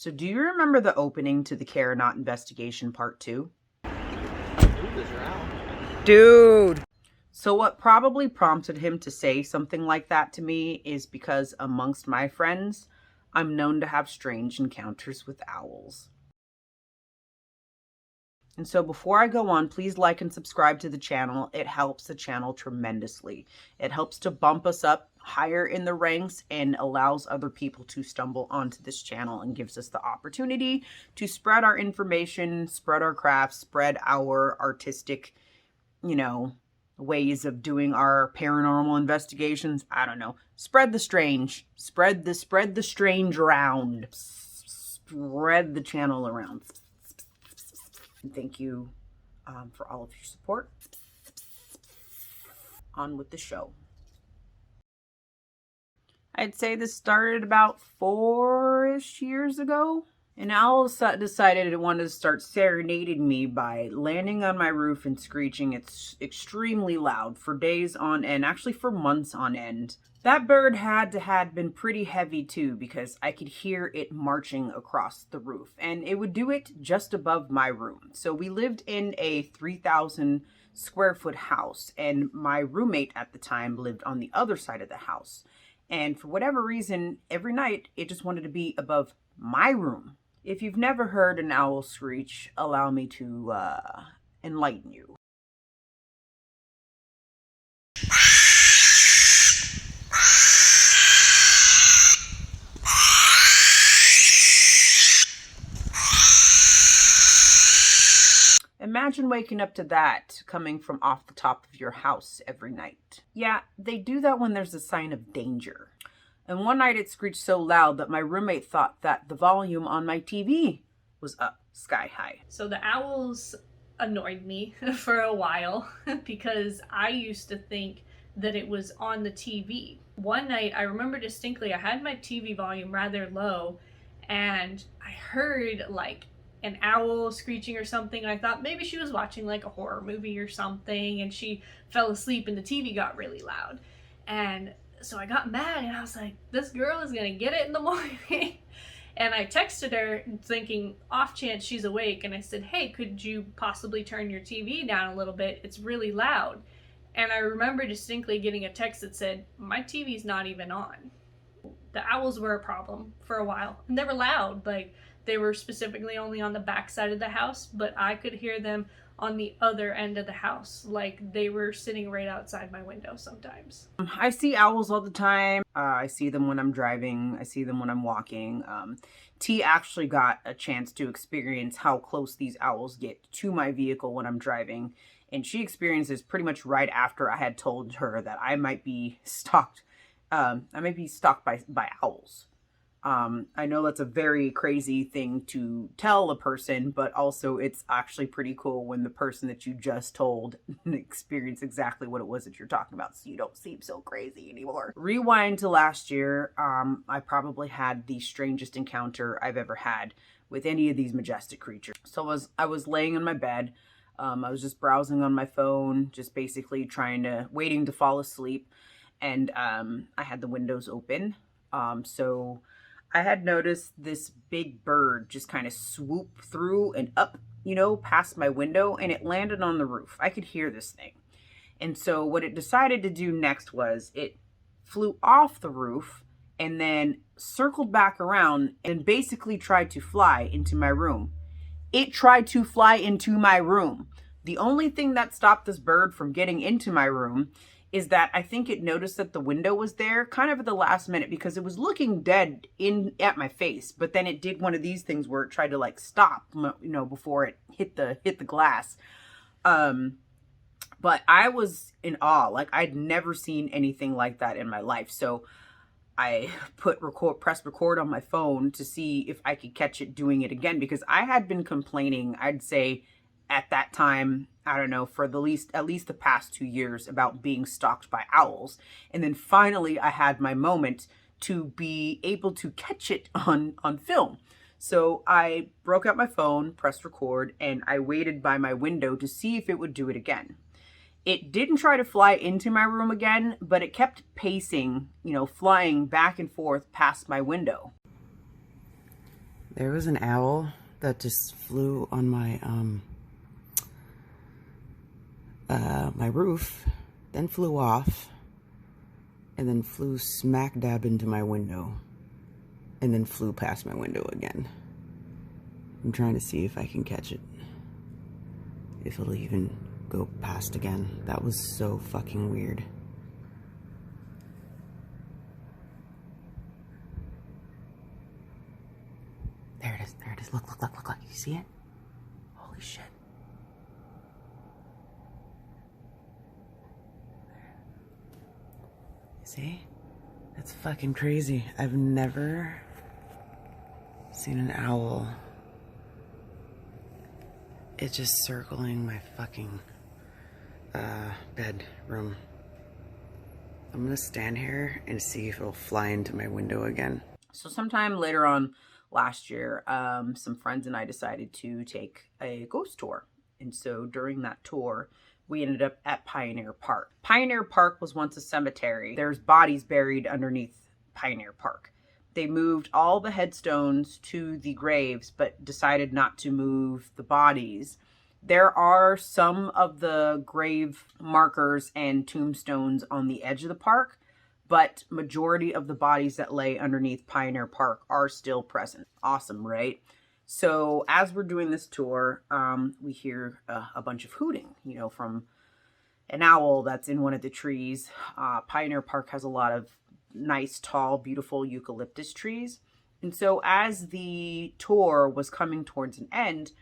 So do you remember the opening to the Care or Not investigation part 2? Dude! So what probably prompted him to say something like that to me is because amongst my friends, I'm known to have strange encounters with owls. And so before I go on, please like and subscribe to the channel. It helps the channel tremendously. It helps to bump us up higher in the ranks and allows other people to stumble onto this channel and gives us the opportunity to spread our information, spread our crafts, spread our artistic, ways of doing our paranormal investigations. I don't know. Spread the strange. Spread the strange around. Spread the channel around. Thank you for all of your support. On with the show. I'd say this started about 4-ish years ago. An owl decided it wanted to start serenading me by landing on my roof and screeching extremely loud for days on end, actually for months on end. That bird had been pretty heavy too, because I could hear it marching across the roof, and it would do it just above my room. So we lived in a 3,000 square foot house, and my roommate at the time lived on the other side of the house. And for whatever reason, every night it just wanted to be above my room. If you've never heard an owl screech, allow me to enlighten you. Imagine waking up to that coming from off the top of your house every night. Yeah, they do that when there's a sign of danger. And one night it screeched so loud that my roommate thought that the volume on my TV was up sky high. So the owls annoyed me for a while because I used to think that it was on the TV. One night I remember distinctly I had my TV volume rather low and I heard like an owl screeching or something. I thought maybe she was watching like a horror movie or something and she fell asleep and the TV got really loud. And so I got mad and I was like, this girl is gonna get it in the morning. And I texted her thinking off chance she's awake, and I said, hey, could you possibly turn your TV down a little bit? It's really loud. And I remember distinctly getting a text that said, my TV's not even on. The owls were a problem for a while, and they were loud. Like, they were specifically only on the back side of the house, but I could hear them on the other end of the house. Like, they were sitting right outside my window sometimes. I see owls all the time. I see them when I'm driving. I see them when I'm walking. T actually got a chance to experience how close these owls get to my vehicle when I'm driving. And she experienced this pretty much right after I had told her that I might be stalked. By owls. I know that's a very crazy thing to tell a person, but also it's actually pretty cool when the person that you just told experienced exactly what it was that you're talking about, so you don't seem so crazy anymore. Rewind to last year, I probably had the strangest encounter I've ever had with any of these majestic creatures. So I was laying in my bed. I was just browsing on my phone, just basically waiting to fall asleep. And I had the windows open. So I had noticed this big bird just kind of swoop through and up, past my window, and it landed on the roof. I could hear this thing. And so what it decided to do next was it flew off the roof and then circled back around and basically tried to fly into my room. It tried to fly into my room. The only thing that stopped this bird from getting into my room is that I think it noticed that the window was there kind of at the last minute because it was looking dead at my face. But then it did one of these things where it tried to like stop, before it hit the glass. But I was in awe. Like, I'd never seen anything like that in my life. So I press record on my phone to see if I could catch it doing it again, because I had been complaining, I'd say at that time, I don't know, for at least the past 2 years about being stalked by owls. And then finally I had my moment to be able to catch it on film. So I broke out my phone, pressed record, and I waited by my window to see if it would do it again. It didn't try to fly into my room again, but it kept pacing, flying back and forth past my window. There was an owl that just flew on my my roof, then flew off, and then flew smack dab into my window, and then flew past my window again. I'm trying to see if I can catch it. If it'll even go past again. That was so fucking weird. There it is, there it is. Look, look, look, look, look. You see it? Holy shit. You see? That's fucking crazy. I've never seen an owl. It's just circling my fucking bedroom. I'm gonna stand here and see if it'll fly into my window again. So sometime later on last year, some friends and I decided to take a ghost tour. And so during that tour, we ended up at Pioneer Park. Pioneer Park was once a cemetery. There's bodies buried underneath Pioneer Park. They moved all the headstones to the graves, but decided not to move the bodies. There are some of the grave markers and tombstones on the edge of the park, but majority of the bodies that lay underneath Pioneer Park are still present. Awesome, right? So as we're doing this tour, we hear a bunch of hooting, you know, from an owl that's in one of the trees. Pioneer Park has a lot of nice, tall, beautiful eucalyptus trees. And so as the tour was coming towards an end,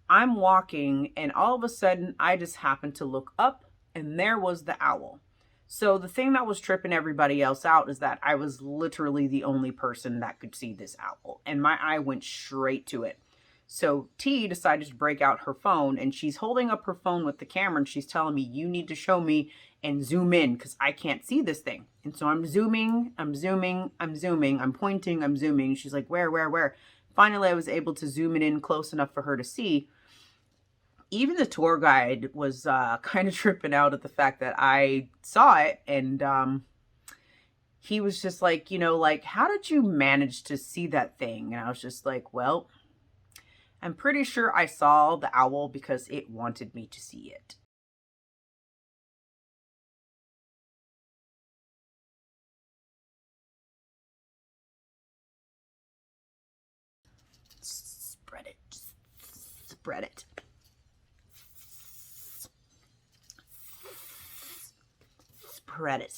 I'm walking and all of a sudden I just happened to look up and there was the owl. So the thing that was tripping everybody else out is that I was literally the only person that could see this owl, and my eye went straight to it. So T decided to break out her phone, and she's holding up her phone with the camera and she's telling me, you need to show me and zoom in because I can't see this thing. And so I'm zooming, I'm pointing, I'm zooming. She's like, where? Finally, I was able to zoom it in close enough for her to see. Even the tour guide was kind of tripping out at the fact that I saw it. And he was just like, you know, like, how did you manage to see that thing? And I was just like, well, I'm pretty sure I saw the owl because it wanted me to see it. Spread it. Spread it. Spread it.